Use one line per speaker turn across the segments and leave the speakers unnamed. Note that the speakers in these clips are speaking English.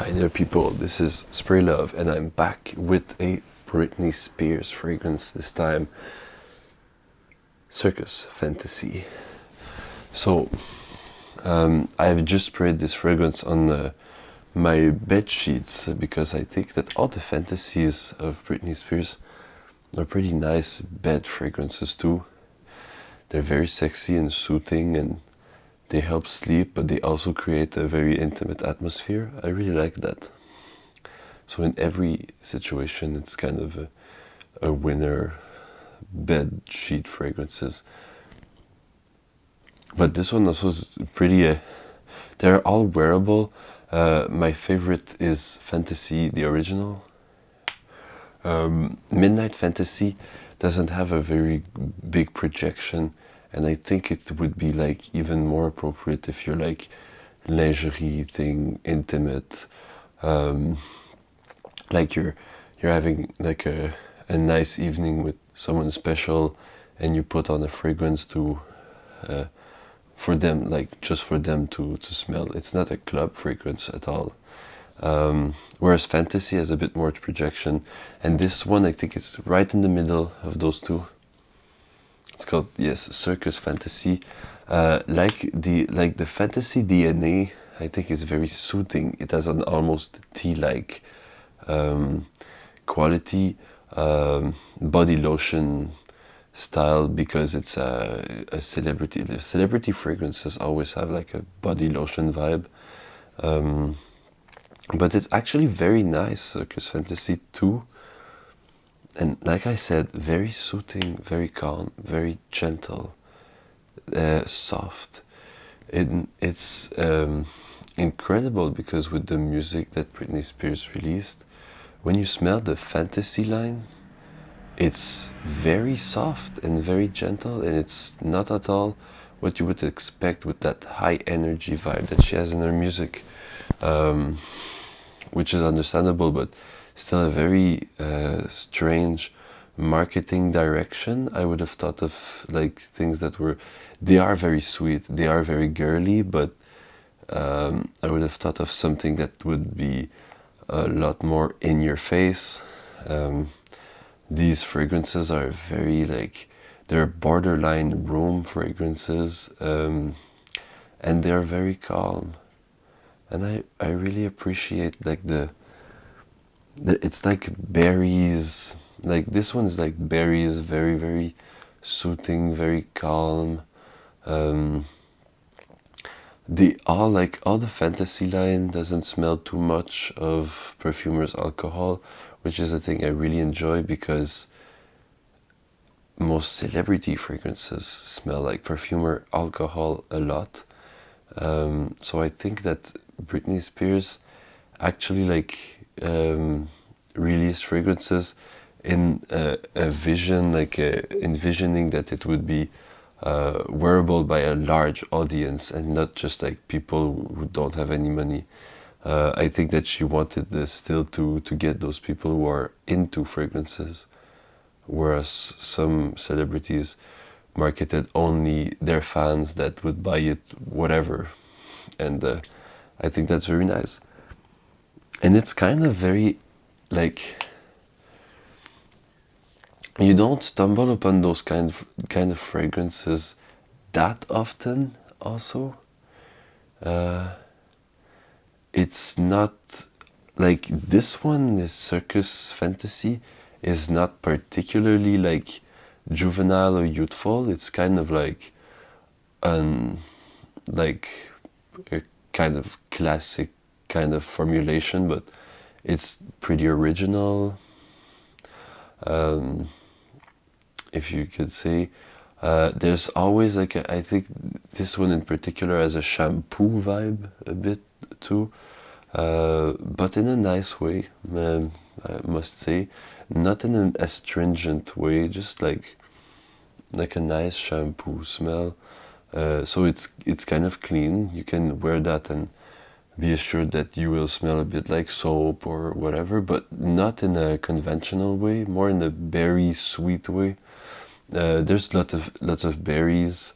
Hi there, people. This is Spray Love, and I'm back with a Britney Spears fragrance. This time, Circus Fantasy. So, I have just sprayed this fragrance on my bed sheets because I think that all the fantasies of Britney Spears are pretty nice bed fragrances too. They're very sexy and soothing, and they help sleep, but they also create a very intimate atmosphere. I really like that. So in every situation, it's kind of a winner bed sheet fragrances. But this one also is pretty, they're all wearable. My favorite is Fantasy, the original. Midnight Fantasy doesn't have a very big projection, and I think it would be like even more appropriate if you're like lingerie thing, intimate, like you're having like a nice evening with someone special, and you put on a fragrance to for them, like just for them to smell. It's not a club fragrance at all. Whereas Fantasy has a bit more projection, and this one I think it's right in the middle of those two. It's called, yes, Circus Fantasy. Like the Fantasy DNA, I think is very soothing. It has an almost tea-like quality, body lotion style, because it's a celebrity. The celebrity fragrances always have like a body lotion vibe. But it's actually very nice, Circus Fantasy too. And like I said, very soothing, very calm, very gentle, soft. It's incredible because with the music that Britney Spears released, when you smell the Fantasy line, it's very soft and very gentle, and it's not at all what you would expect with that high energy vibe that she has in her music, which is understandable, but still a very strange marketing direction. I would have thought of like things that were, they are very sweet, they are very girly, but I would have thought of something that would be a lot more in your face. These fragrances are very like, they're borderline room fragrances, and they're very calm. And I really appreciate like the it's like berries, like this one's like berries, very, very soothing, very calm. All the Fantasy line doesn't smell too much of perfumer's alcohol, which is a thing I really enjoy, because most celebrity fragrances smell like perfumer alcohol a lot. So I think that Britney Spears actually like released fragrances in a vision, like envisioning that it would be wearable by a large audience and not just like people who don't have any money. I think that she wanted this still to get those people who are into fragrances, whereas some celebrities marketed only their fans that would buy it whatever. And I think that's very nice. And it's kind of very like, you don't stumble upon those kind of fragrances that often also. It's not like this one, this Circus Fantasy, is not particularly like juvenile or youthful. It's kind of like like a kind of classic kind of formulation, but it's pretty original, if you could say. There's always like I think this one in particular has a shampoo vibe a bit too, but in a nice way, I must say, not in an astringent way, just like a nice shampoo smell. So it's kind of clean. You can wear that and be assured that you will smell a bit like soap or whatever, but not in a conventional way, more in a berry sweet way. There's lots of berries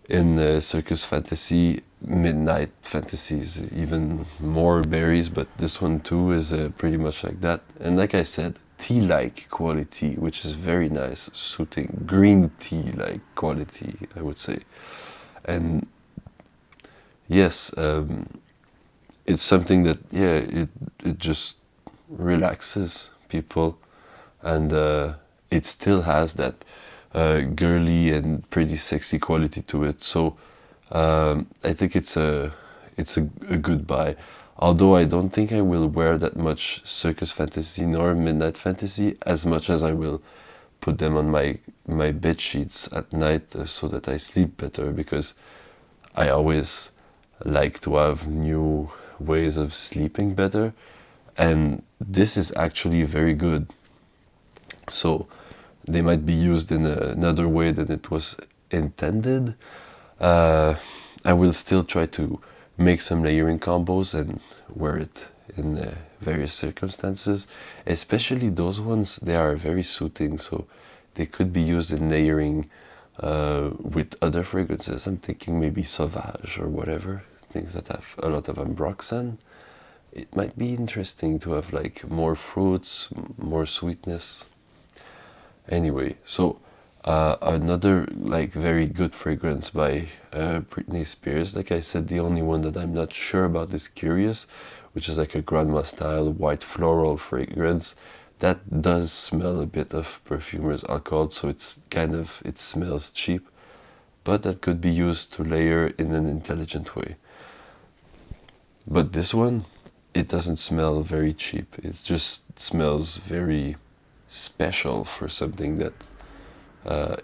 in Circus Fantasy, midnight fantasies, even more berries, but this one too is pretty much like that. And like I said, tea-like quality, which is very nice, soothing, green tea-like quality, I would say. And yes, it's something that, yeah, it just relaxes people, and it still has that girly and pretty sexy quality to it. So I think it's a good buy. Although I don't think I will wear that much Circus Fantasy nor Midnight Fantasy as much as I will put them on my bed sheets at night, so that I sleep better, because I always like to have new ways of sleeping better, and this is actually very good. So they might be used in another way than it was intended. Uh, I will still try to make some layering combos and wear it in various circumstances, especially those ones. They are very soothing, so they could be used in layering with other fragrances. I'm thinking maybe Sauvage or whatever, things that have a lot of ambroxan. It might be interesting to have like more fruits, more sweetness. Anyway, so another like very good fragrance by Britney Spears. Like I said, the only one that I'm not sure about is Curious, which is like a grandma style white floral fragrance that does smell a bit of perfumer's alcohol, so it's kind of, it smells cheap, but that could be used to layer in an intelligent way. But this one, it doesn't smell very cheap. It just smells very special for something that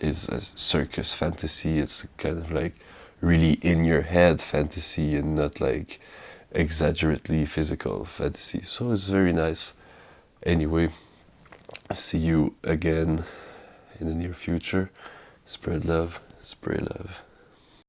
is a circus fantasy. It's kind of like really in your head fantasy and not like exaggerately physical fantasy. So it's very nice. Anyway, see you again in the near future. Spread love, spray love.